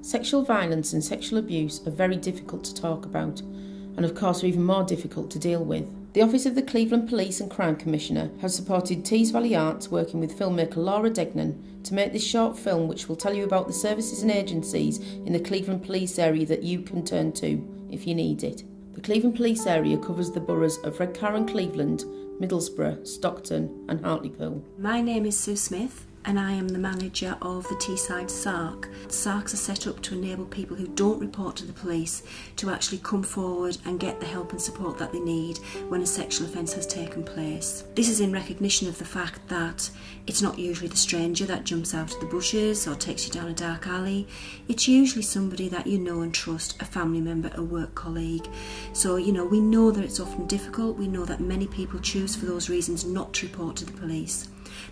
Sexual violence and sexual abuse are very difficult to talk about, and of course are even more difficult to deal with. The Office of the Cleveland Police and Crime Commissioner has supported Tees Valley Arts, working with filmmaker Laura Degnan, to make this short film which will tell you about the services and agencies in the Cleveland Police area that you can turn to if you need it. The Cleveland Police area covers the boroughs of Redcar and Cleveland, Middlesbrough, Stockton and Hartlepool. My name is Sue Smith and I am the manager of the Teesside SARC. SARCs are set up to enable people who don't report to the police to actually come forward and get the help and support that they need when a sexual offence has taken place. This is in recognition of the fact that it's not usually the stranger that jumps out of the bushes or takes you down a dark alley. It's usually somebody that you know and trust, a family member, a work colleague. So, we know that it's often difficult. We know that many people choose for those reasons not to report to the police.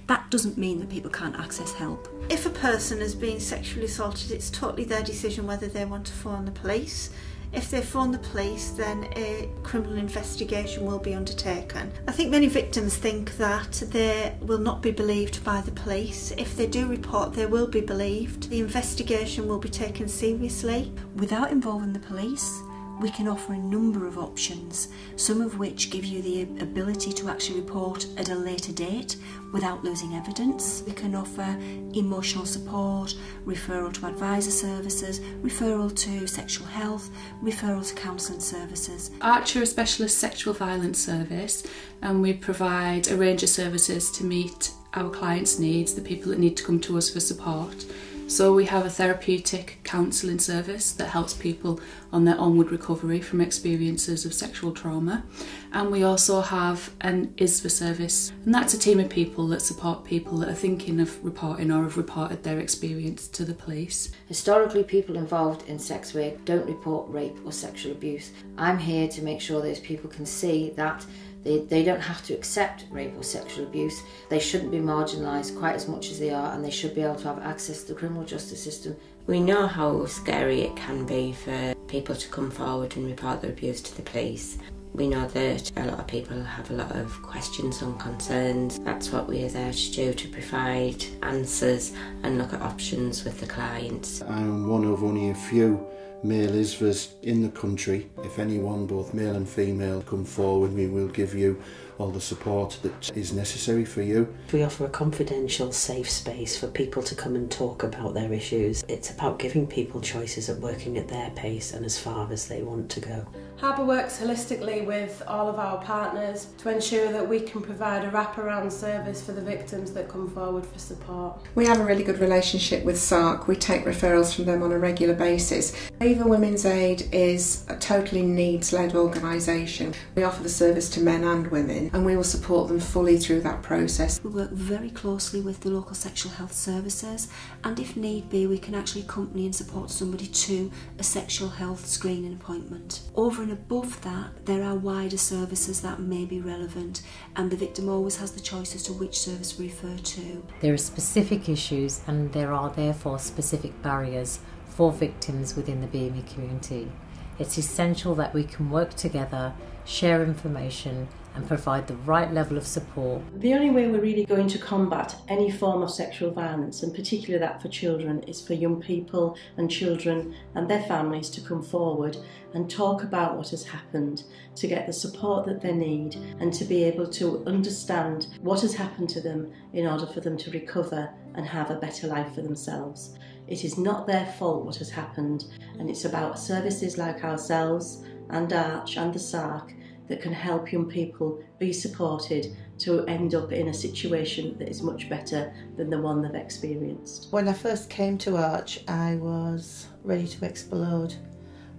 That doesn't mean that people can't access help. If a person has been sexually assaulted, it's totally their decision whether they want to phone the police. If they phone the police, then a criminal investigation will be undertaken. I think many victims think that they will not be believed by the police. If they do report, they will be believed. The investigation will be taken seriously. Without involving the police, we can offer a number of options, some of which give you the ability to actually report at a later date without losing evidence. We can offer emotional support, referral to advisor services, referral to sexual health, referral to counselling services. Arch are a specialist sexual violence service, and we provide a range of services to meet our clients' needs, the people that need to come to us for support. So we have a therapeutic counselling service that helps people on their onward recovery from experiences of sexual trauma. And we also have an ISVA service, and that's a team of people that support people that are thinking of reporting or have reported their experience to the police. Historically, people involved in sex work don't report rape or sexual abuse. I'm here to make sure those people can see that they don't have to accept rape or sexual abuse. They shouldn't be marginalised quite as much as they are, and they should be able to have access to the criminal justice system. We know how scary it can be for people to come forward and report their abuse to the police. We know that a lot of people have a lot of questions and concerns. That's what we are there to do, to provide answers and look at options with the clients. I'm one of only a few male ISVAs in the country. If anyone, both male and female, come forward, we will give you all the support that is necessary for you. We offer a confidential, safe space for people to come and talk about their issues. It's about giving people choices at working at their pace and as far as they want to go. Harbour works holistically with all of our partners to ensure that we can provide a wraparound service for the victims that come forward for support. We have a really good relationship with SARC. We take referrals from them on a regular basis. Eva Women's Aid is a totally needs-led organisation. We offer the service to men and women, and we will support them fully through that process. We work very closely with the local sexual health services, and if need be, we can actually accompany and support somebody to a sexual health screening appointment. Over and above that, there are wider services that may be relevant, and the victim always has the choice as to which service we refer to. There are specific issues, and there are therefore specific barriers for victims within the BME community. It's essential that we can work together, share information and provide the right level of support. The only way we're really going to combat any form of sexual violence, and particularly that for children, is for young people and children and their families to come forward and talk about what has happened, to get the support that they need and to be able to understand what has happened to them in order for them to recover and have a better life for themselves. It is not their fault what has happened, and it's about services like ourselves and Arch and the SARC that can help young people be supported to end up in a situation that is much better than the one they've experienced. When I first came to Arch, I was ready to explode.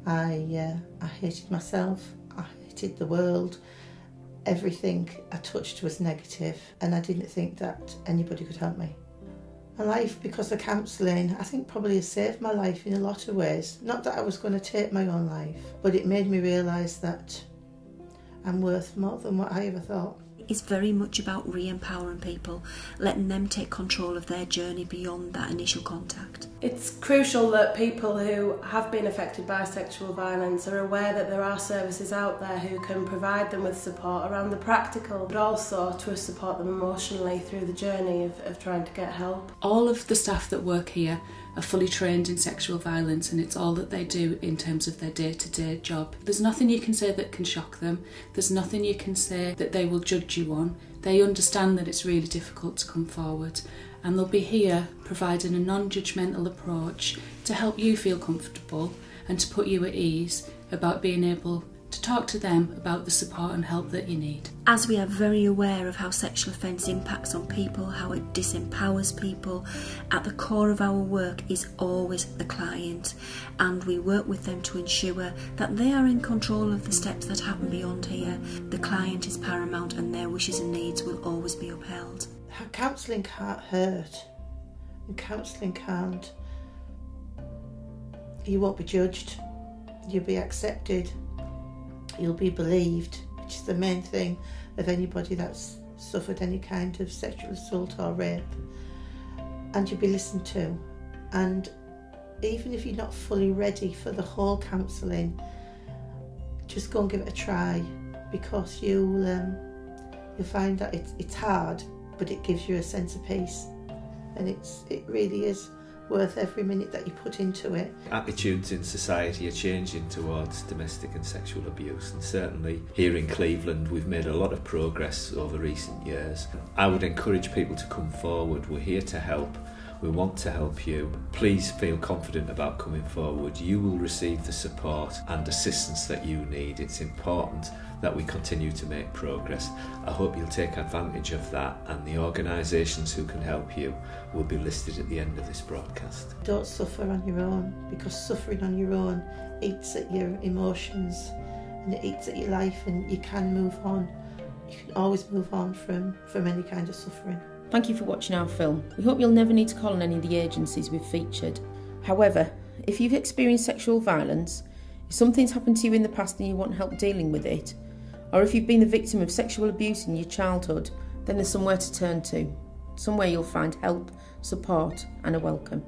I hated myself, I hated the world. Everything I touched was negative, and I didn't think that anybody could help me. My life, because of counselling, I think probably has saved my life in a lot of ways. Not that I was going to take my own life, but it made me realise that I'm worth more than what I ever thought. It's very much about re-empowering people, letting them take control of their journey beyond that initial contact. It's crucial that people who have been affected by sexual violence are aware that there are services out there who can provide them with support around the practical, but also to support them emotionally through the journey of trying to get help. All of the staff that work here are fully trained in sexual violence, and it's all that they do in terms of their day-to-day job. There's nothing you can say that can shock them. There's nothing you can say that they will judge you on. They understand that it's really difficult to come forward, and they'll be here providing a non-judgmental approach to help you feel comfortable and to put you at ease about being able to talk to them about the support and help that you need. As we are very aware of how sexual offence impacts on people, how it disempowers people, at the core of our work is always the client, and we work with them to ensure that they are in control of the steps that happen beyond here. The client is paramount and their wishes and needs will always be upheld. Counselling can't hurt, and counselling can't. You won't be judged, you'll be accepted, you'll be believed, which is the main thing of anybody that's suffered any kind of sexual assault or rape, and you'll be listened to. And even if you're not fully ready for the whole counselling, just go and give it a try, because you'll find that it's hard, but it gives you a sense of peace, and it really is worth every minute that you put into it. Attitudes in society are changing towards domestic and sexual abuse, and certainly here in Cleveland we've made a lot of progress over recent years. I would encourage people to come forward. We're here to help. We want to help you. Please feel confident about coming forward. You will receive the support and assistance that you need. It's important that we continue to make progress. I hope you'll take advantage of that, and the organisations who can help you will be listed at the end of this broadcast. Don't suffer on your own, because suffering on your own eats at your emotions and it eats at your life, and you can move on. You can always move on from any kind of suffering. Thank you for watching our film. We hope you'll never need to call on any of the agencies we've featured. However, if you've experienced sexual violence, if something's happened to you in the past and you want help dealing with it, or if you've been the victim of sexual abuse in your childhood, then there's somewhere to turn to, somewhere you'll find help, support and a welcome.